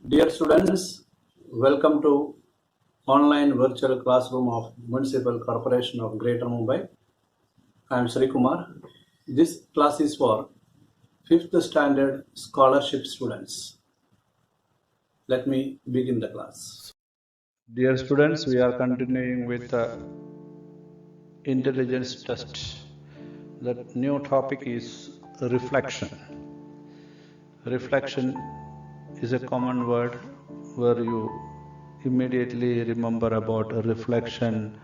Dear students, welcome to online virtual classroom of Municipal Corporation of Greater Mumbai. I am Sreekumar. This class is for 5th standard scholarship students. Let me begin the class. Dear students, we are continuing with the intelligence test. The new topic is reflection. Reflection is a common word where you immediately remember about a reflection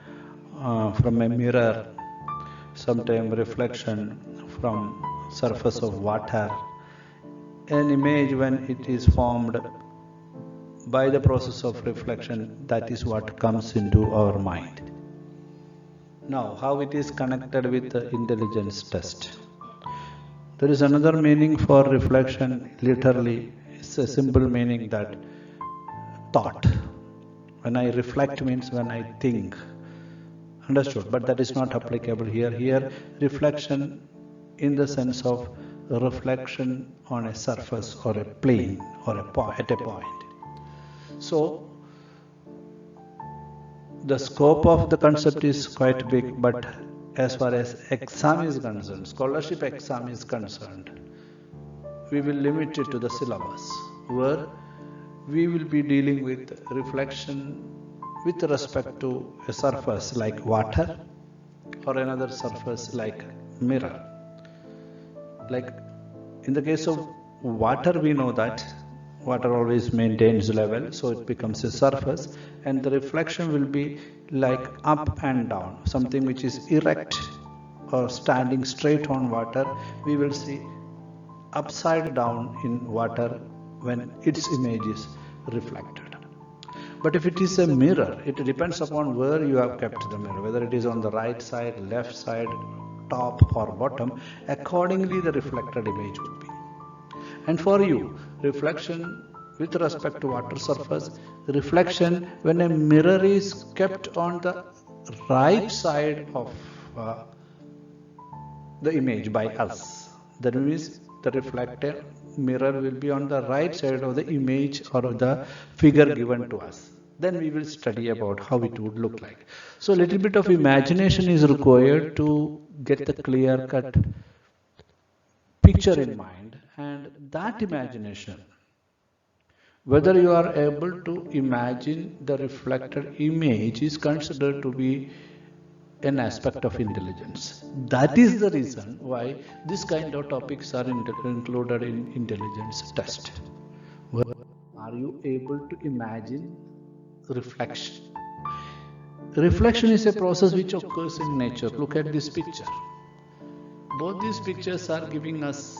from a mirror, sometimes reflection from surface of water. An image, when it is formed by the process of reflection, that is what comes into our mind. Now, how it is connected with the intelligence test? There is another meaning for reflection. Literally, it's a simple meaning that thought. When I reflect means when I think. Understood? But that is not applicable here. Here, reflection in the sense of reflection on a surface or a plane or at a point. So, the scope of the concept is quite big, but as far as exam is concerned, scholarship exam is concerned, we will limit it to the syllabus, where we will be dealing with reflection with respect to a surface like water or another surface like mirror. Like in the case of water, we know that water always maintains level, so it becomes a surface, and the reflection will be like up and down, something which is erect or standing straight on water. We will see upside down in water when its image is reflected. But if it is a mirror, it depends upon where you have kept the mirror, whether it is on the right side, left side, top or bottom. Accordingly, the reflected image would be. And for you, reflection with respect to water surface, reflection when a mirror is kept on the right side of the image by us, that means the reflected mirror will be on the right side of the image or of the figure given to us. Then we will study about how it would look like. So a little bit of imagination is required to get the clear-cut picture in mind, and that imagination, whether you are able to imagine the reflected image, is considered to be an aspect of intelligence. That is the reason why this kind of topics are included in intelligence test. Are you able to imagine reflection? Reflection is a process which occurs in nature. Look at this picture. Both these pictures are giving us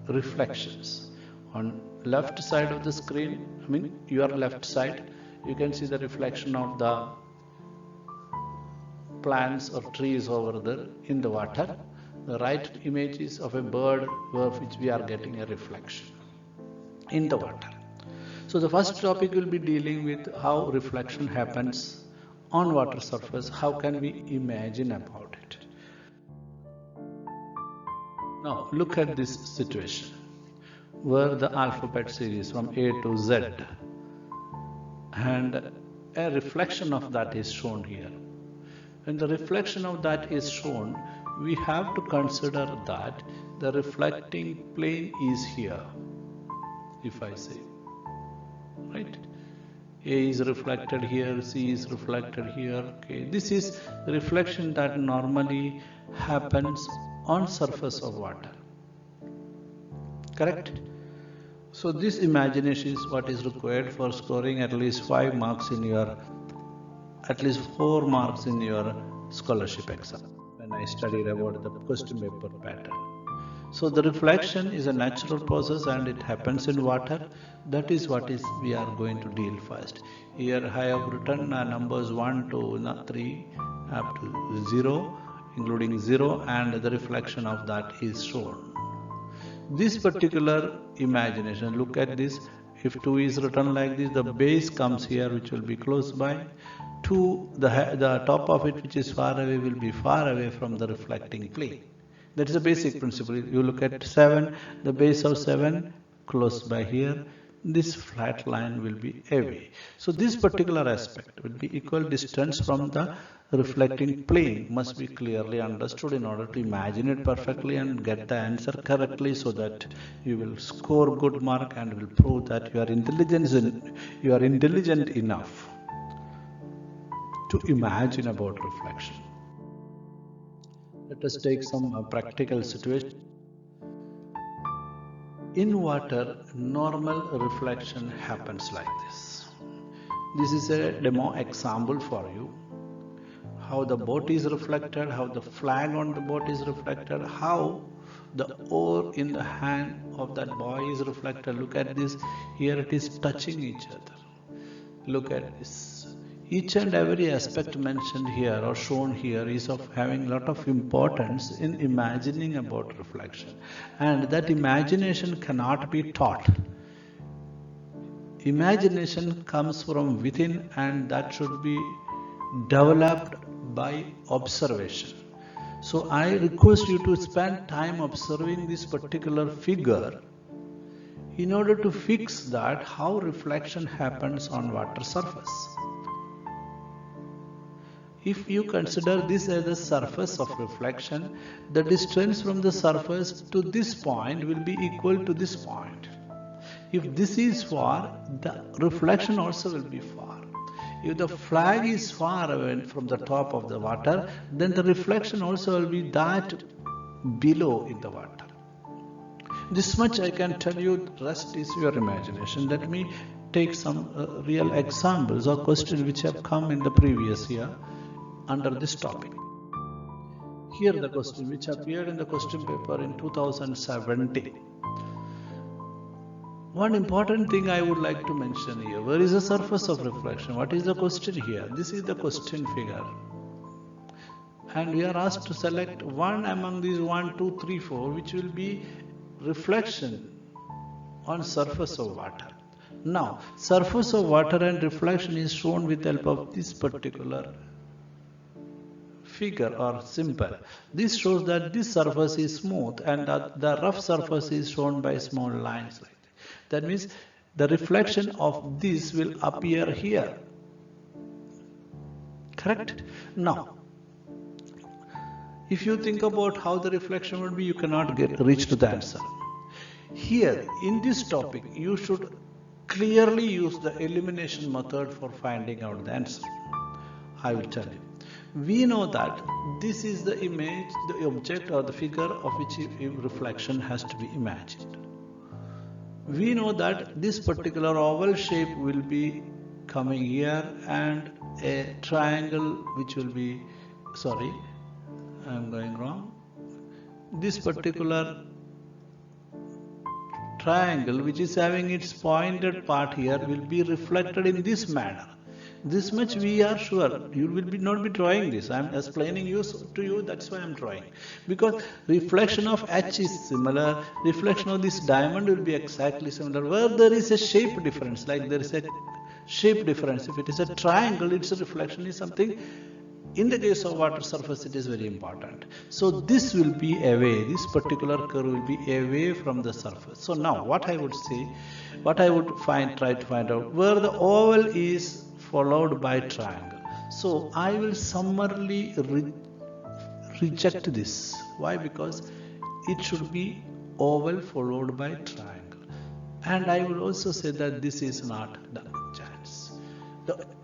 reflections. On left side of the screen, your left side, you can see the reflection of the plants or trees over there in the water. The right image is of a bird which we are getting a reflection in the water. So the first topic will be dealing with how reflection happens on water surface. How can we imagine about it? Now look at this situation where the alphabet series from A to Z and a reflection of that is shown here. When the reflection of that is shown, we have to consider that the reflecting plane is here, if I say, right? A is reflected here, C is reflected here. Okay, this is the reflection that normally happens on surface of water. Correct? So this imagination is what is required for scoring at least 5 marks in your, at least 4 marks in your scholarship exam, when I studied about the question paper pattern. So the reflection is a natural process and it happens in water. That is what we are going to deal first. Here I have written numbers 1 to 3 up to 0, including 0, and the reflection of that is shown. This particular imagination, look at this. If 2 is written like this, the base comes here, which will be close by. 2, the top of it, which is far away, will be far away from the reflecting plane. That is a basic principle. You look at 7, the base of 7 close by here, this flat line will be away. So this particular aspect will be equal distance from the reflecting plane must be clearly understood in order to imagine it perfectly and get the answer correctly, so that you will score good mark and will prove that you are intelligent enough to imagine about reflection. Let us take some practical situation. In water, normal reflection happens like this. This is a demo example for you. How the boat is reflected, how the flag on the boat is reflected, how the oar in the hand of that boy is reflected. Look at this. Here it is touching each other. Look at this. Each and every aspect mentioned here or shown here is of having a lot of importance in imagining about reflection. And that imagination cannot be taught. Imagination comes from within, and that should be developed by observation. So I request you to spend time observing this particular figure in order to fix that how reflection happens on water surface. If you consider this as the surface of reflection, the distance from the surface to this point will be equal to this point. If this is far, the reflection also will be far. If the flag is far away from the top of the water, then the reflection also will be that below in the water. This much I can tell you, the rest is your imagination. Let me take some real examples or questions which have come in the previous year under this topic. Here the question which appeared in the question paper in 2017. One important thing I would like to mention here, where is the surface of reflection? What is the question here? This is the question figure. And we are asked to select one among these 1, 2, 3, 4, which will be reflection on surface of water. Now, surface of water and reflection is shown with the help of this particular figure or symbol. This shows that this surface is smooth and that the rough surface is shown by small lines like that. That means the reflection of this will appear here. Correct? Now, if you think about how the reflection would be, you cannot reach to the answer. Here, in this topic, you should clearly use the elimination method for finding out the answer. I will tell you. We know that this is the image, the object or the figure of which reflection has to be imagined. We know that this particular oval shape will be coming here and a triangle which will be, sorry, I am going wrong. This particular triangle which is having its pointed part here will be reflected in this manner. This much we are sure. You will not be drawing this. I am explaining to you, that's why I am drawing. Because reflection of H is similar, reflection of this diamond will be exactly similar. Where there is a shape difference, like there is a shape difference. If it is a triangle, its reflection is something. In the case of water surface, it is very important. So this will be away, this particular curve will be away from the surface. So now what I would say, what I would try to find out, where the oval is followed by triangle. So I will summarily reject this. Why? Because it should be oval followed by triangle. And I will also say that this is not the chance.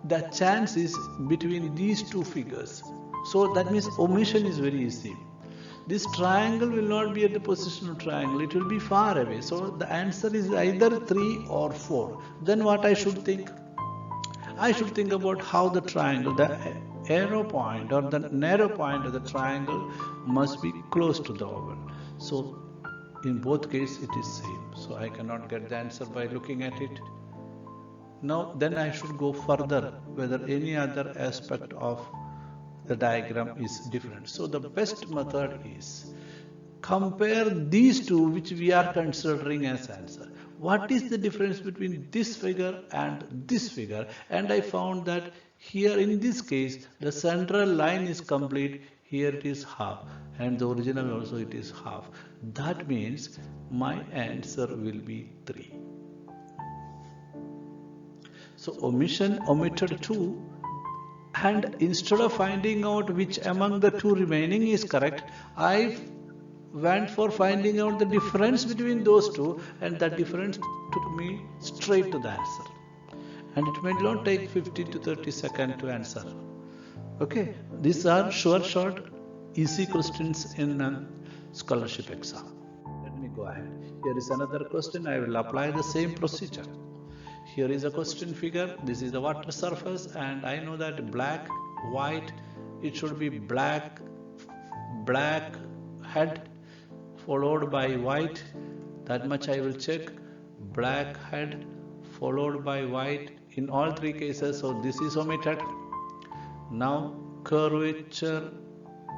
The chance is between these two figures. So that means omission is very easy. This triangle will not be at the position of triangle. It will be far away. So the answer is either 3 or 4. Then what I should think? I should think about how the triangle, the arrow point or the narrow point of the triangle must be close to the oval. So in both cases it is same. So I cannot get the answer by looking at it. Now then I should go further whether any other aspect of the diagram is different. So the best method is compare these two which we are considering as answer. What is the difference between this figure and this figure? And I found that here in this case the central line is complete, here it is half. and the original also it is half. That means my answer will be 3. So omission omitted 2, and instead of finding out which among the 2 remaining is correct, I went for finding out the difference between those 2, and that difference took me straight to the answer. And it may not take 15 to 30 seconds to answer. Okay, these are short, easy questions in a scholarship exam. Let me go ahead. Here is another question. I will apply the same procedure. Here is a question figure. This is the water surface, and I know that black, white, it should be black head followed by white. That much I will check. Black head followed by white in all 3 cases. So this is omitted. Now curvature,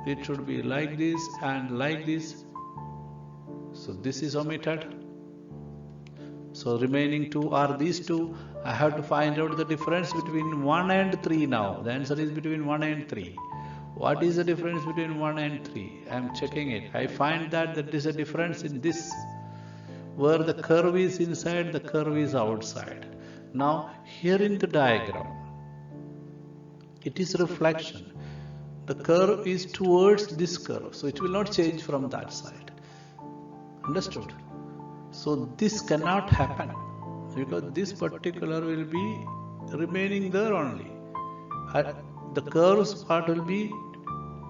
it should be like this and like this. So this is omitted. So remaining 2 are these 2. I have to find out the difference between 1 and 3 now. The answer is between 1 and 3. What is the difference between 1 and 3? I am checking it. I find that there is a difference in this, where the curve is inside, the curve is outside. Now here in the diagram, it is reflection. The curve is towards this curve, so it will not change from that side. Understood? So this cannot happen, because this particular will be remaining there only. The curve's part will be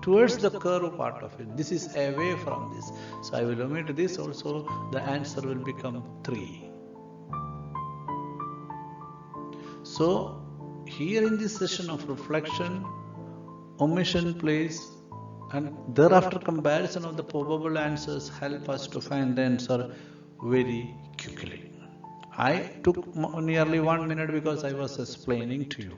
towards the curve part of it. This is away from this. So I will omit this also. The answer will become 3. So here in this session of reflection, omission plays, and thereafter comparison of the probable answers help us to find the answer very quickly. I took nearly 1 minute because I was explaining to you.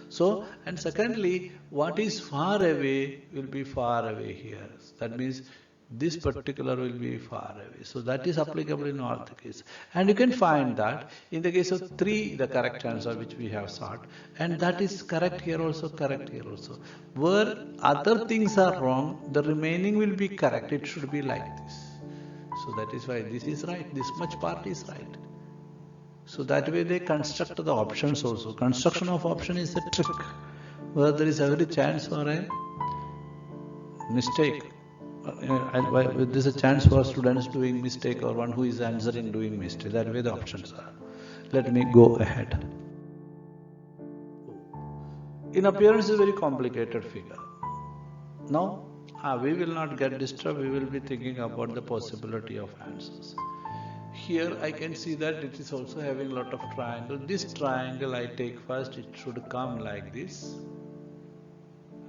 So, and secondly, what is far away will be far away here. That means this particular will be far away. So that is applicable in all the cases. And you can find that in the case of 3, the correct answer which we have sought, and that is correct here also, correct here also. Where other things are wrong, the remaining will be correct. It should be like this. So that is why this is right, this much part is right. So that way they construct the options also. Construction of option is a trick, where there is every chance for a mistake. There is a chance for students doing mistake, or one who is answering doing mistake. That way the options are. Let me go ahead. In appearance, is a very complicated figure. Now, we will not get disturbed. We will be thinking about the possibility of answers. Here I can see that it is also having a lot of triangle. This triangle I take first, it should come like this,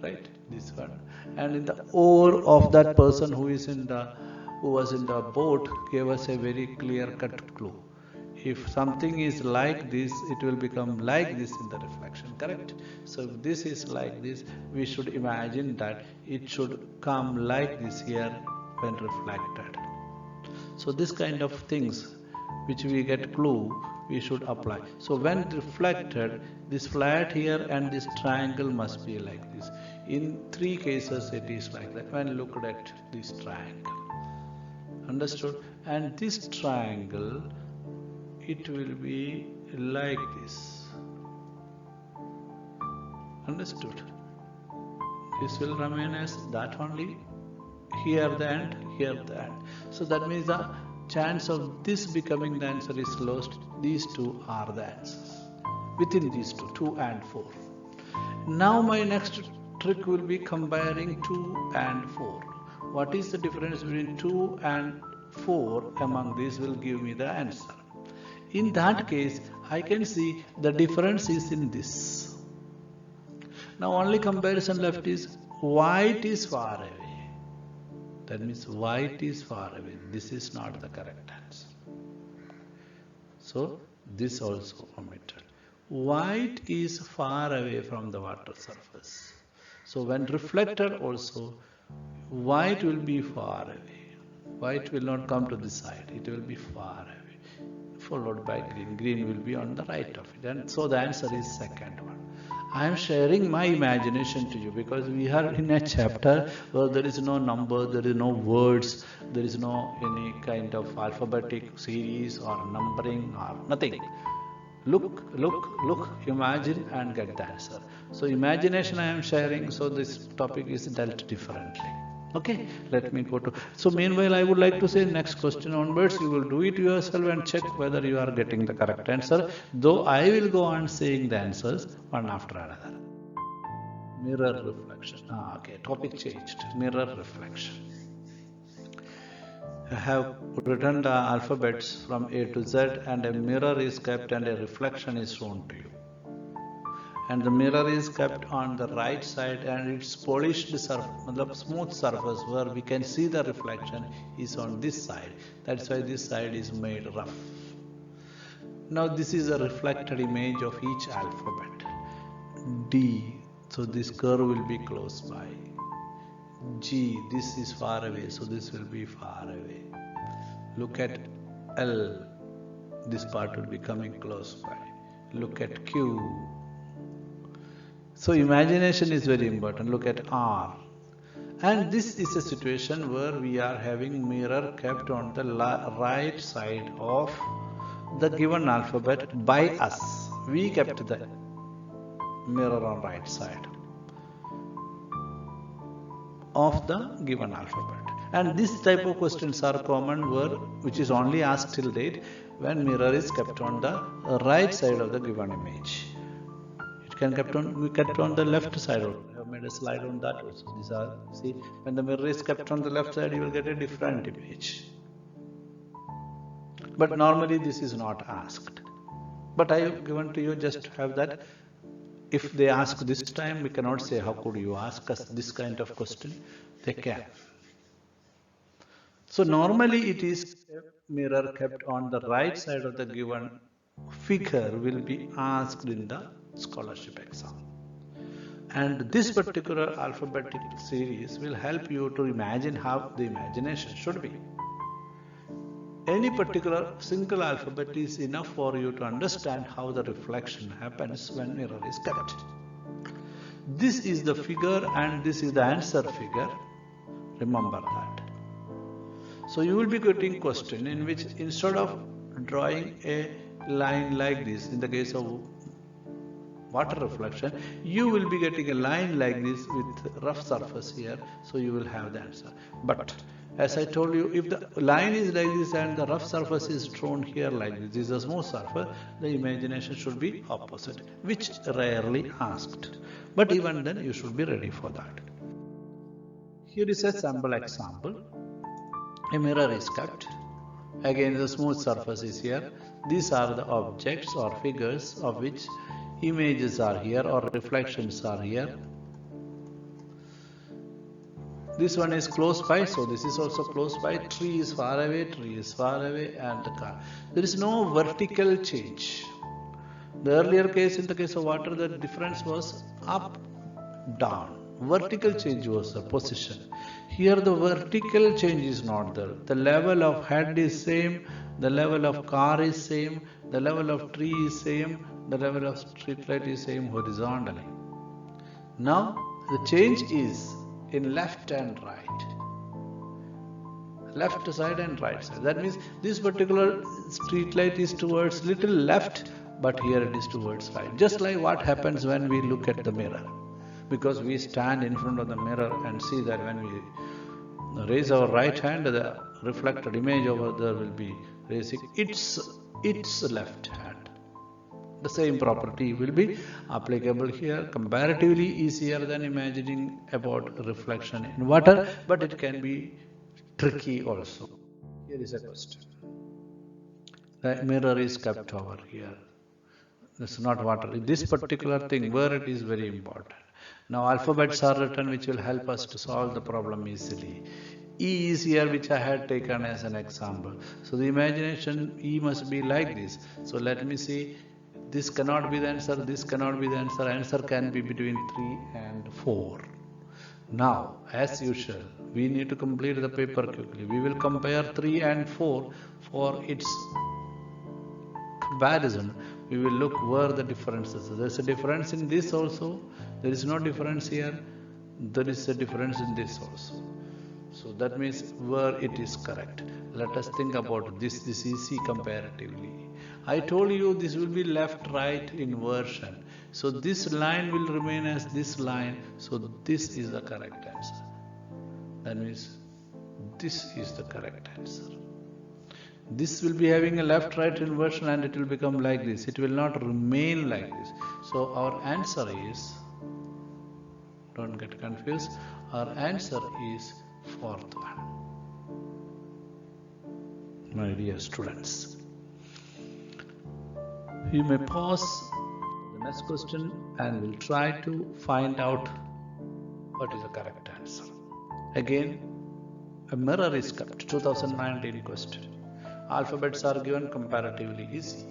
right? This one. And in the oar of that person who was in the boat gave us a very clear-cut clue. If something is like this, it will become like this in the reflection, correct? So if this is like this, we should imagine that it should come like this here when reflected. So this kind of things which we get clue, we should apply. So when reflected, this flat here and this triangle must be like this. In 3 cases it is like that when looked at this triangle. Understood? And this triangle, it will be like this. Understood? This will remain as that only. Here the end, here the end. So that means the chance of this becoming the answer is lost. These 2 are the answers. Within these 2 and 4. Now my next trick will be comparing 2 and 4. What is the difference between 2 and 4 among these will give me the answer. In that case, I can see the difference is in this. Now only comparison left is white is far away. That means white is far away. This is not the correct answer. So this also omitted. White is far away from the water surface. So when reflected also, white will be far away. White will not come to this side. It will be far away. Followed by green. Green will be on the right of it. And so the answer is second one. I am sharing my imagination to you because we are in a chapter where there is no number, there is no words, there is no any kind of alphabetic series or numbering or nothing. Look, imagine and get the answer. So imagination I am sharing, so this topic is dealt differently. Okay, let me go to. So meanwhile, I would like to say next question onwards, you will do it yourself and check whether you are getting the correct answer. Though I will go on saying the answers one after another. Mirror reflection. Okay, topic changed. Mirror reflection. I have written the alphabets from A to Z, and a mirror is kept and a reflection is shown to you. And the mirror is kept on the right side, and its polished surface, smooth surface where we can see the reflection is on this side. That's why this side is made rough. Now this is a reflected image of each alphabet. D, so this curve will be close by. G, this is far away, so this will be far away. Look at L, this part will be coming close by. Look at Q. So imagination is very important. Look at R. And this is a situation where we are having mirror kept on the right side of the given alphabet by us. We kept the mirror on right side of the given alphabet. And this type of questions are common which is only asked till date when mirror is kept on the right side of the given image. It can be kept on the left side also. I have made a slide on that also. These are, see, when the mirror is kept on the left side, you will get a different image. But normally this is not asked. But I have given to you just to have that. If they ask this time, we cannot say, how could you ask us this kind of question? They can. So normally it is a mirror kept on the right side of the given figure will be asked in the scholarship exam. And this particular alphabetic series will help you to imagine how the imagination should be. Any particular single alphabet is enough for you to understand how the reflection happens when mirror is kept. This is the figure and this is the answer figure. Remember that. So you will be getting question in which instead of drawing a line like this, in the case of water reflection, you will be getting a line like this with rough surface here, so you will have the answer. But as I told you, if the line is like this and the rough surface is drawn here like this is a smooth surface, the imagination should be opposite, which rarely asked. But even then, you should be ready for that. Here is a sample example. A mirror is kept. Again, the smooth surface is here. These are the objects or figures of which images are here or reflections are here. This one is close by, so this is also close by. Tree is far away, and the car. There is no vertical change. The earlier case, in the case of water, the difference was up, down. Vertical change was the position. Here the vertical change is not there. The level of head is same, the level of car is same, the level of tree is same, the level of street light is same horizontally. Now the change is in left and right. Left side and right side. That means this particular street light is towards little left, but here it is towards right. Just like what happens when we look at the mirror. Because we stand in front of the mirror and see that when we raise our right hand, the reflected image over there will be raising its left hand. The same property will be applicable here, comparatively easier than imagining about reflection in water, but it can be tricky also. Here is a question. The mirror is kept over here. This is not water. This particular thing, where it is very important. Now alphabets are written which will help us to solve the problem easily. E is here, which I had taken as an example. So the imagination E must be like this. So let me see. This cannot be the answer, this cannot be the answer. Answer can be between 3 and 4. Now, as usual, we need to complete the paper quickly. We will compare 3 and 4 for its comparison. we will look where the differences. There is a difference in this also. There is no difference here. There is a difference in this also. So that means where it is correct. Let us think about this. This is easy comparatively. I told you this will be left-right inversion. So this line will remain as this line. So this is the correct answer. That means this is the correct answer. This will be having a left-right inversion and it will become like this. It will not remain like this. So our answer is, don't get confused, our answer is fourth one. My dear students, you may pause the next question and we'll try to find out what is the correct answer. Again, a mirror is kept, 2019 question. Alphabets are given comparatively easy.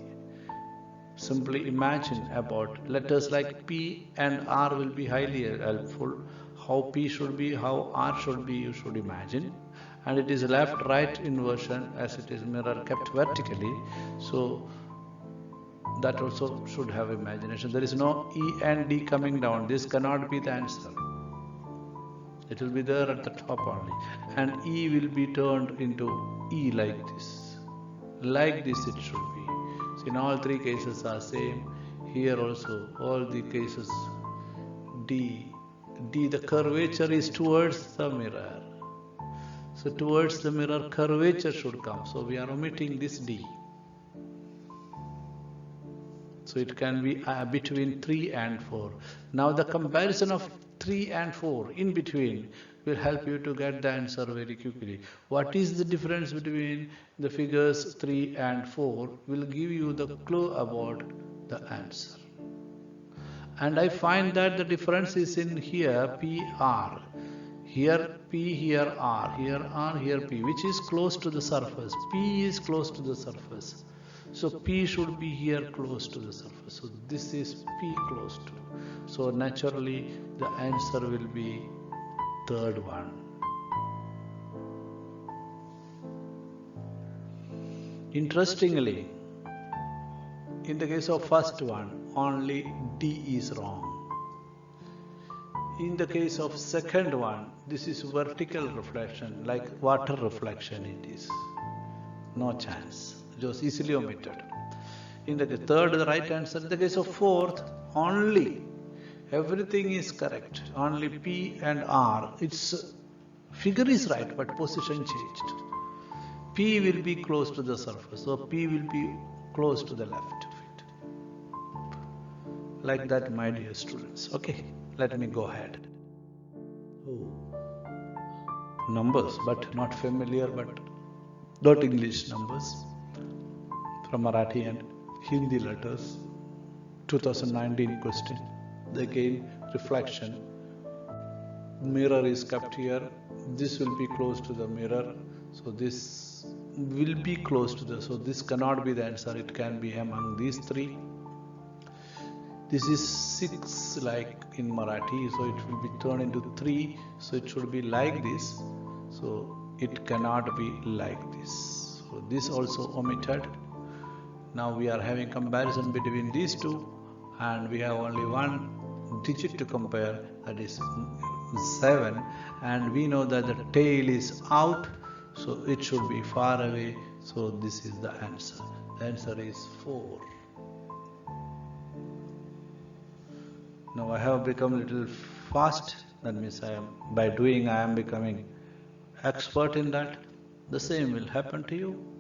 Simply imagine about letters like P and R will be highly helpful. How P should be, how R should be, you should imagine. And it is left-right inversion as it is mirror kept vertically. So that also should have imagination. There is no E and D coming down. This cannot be the answer. It will be there at the top only. And E will be turned into E like this. Like this it should be. So in all three cases are same. Here also all the cases D, the curvature is towards the mirror. So towards the mirror curvature should come. So we are omitting this D. So it can be between 3 and 4. Now the comparison of 3 and 4 in between will help you to get the answer very quickly. What is the difference between the figures 3 and 4 will give you the clue about the answer. And I find that the difference is in here PR. Here P, here R, here R, here P, which is close to the surface. P is close to the surface. So P should be here close to the surface. So this is P close to. So naturally the answer will be third one. Interestingly, in the case of first one, only D is wrong. In the case of second one, this is vertical reflection, like water reflection it is. No chance. Just easily omitted. In the third, the right answer. In the case of fourth, only everything is correct. Only P and R. Its figure is right, but position changed. P will be close to the surface, so P will be close to the left of it. Like that, my dear students. Okay, let me go ahead. Oh, numbers, but not familiar, but not English numbers. From Marathi and Hindi letters, 2019 question. Again, reflection. Mirror is kept here. This will be close to the mirror. So this will be close to the. So this cannot be the answer. It can be among these three. This is 6 like in Marathi. So it will be turned into 3. So it should be like this. So it cannot be like this. So this also omitted. Now we are having comparison between these two and we have only one digit to compare, that is 7, and we know that the tail is out, so it should be far away, so this is the answer. The answer is 4. Now I have become a little fast, that means by doing I am becoming expert in that. The same will happen to you.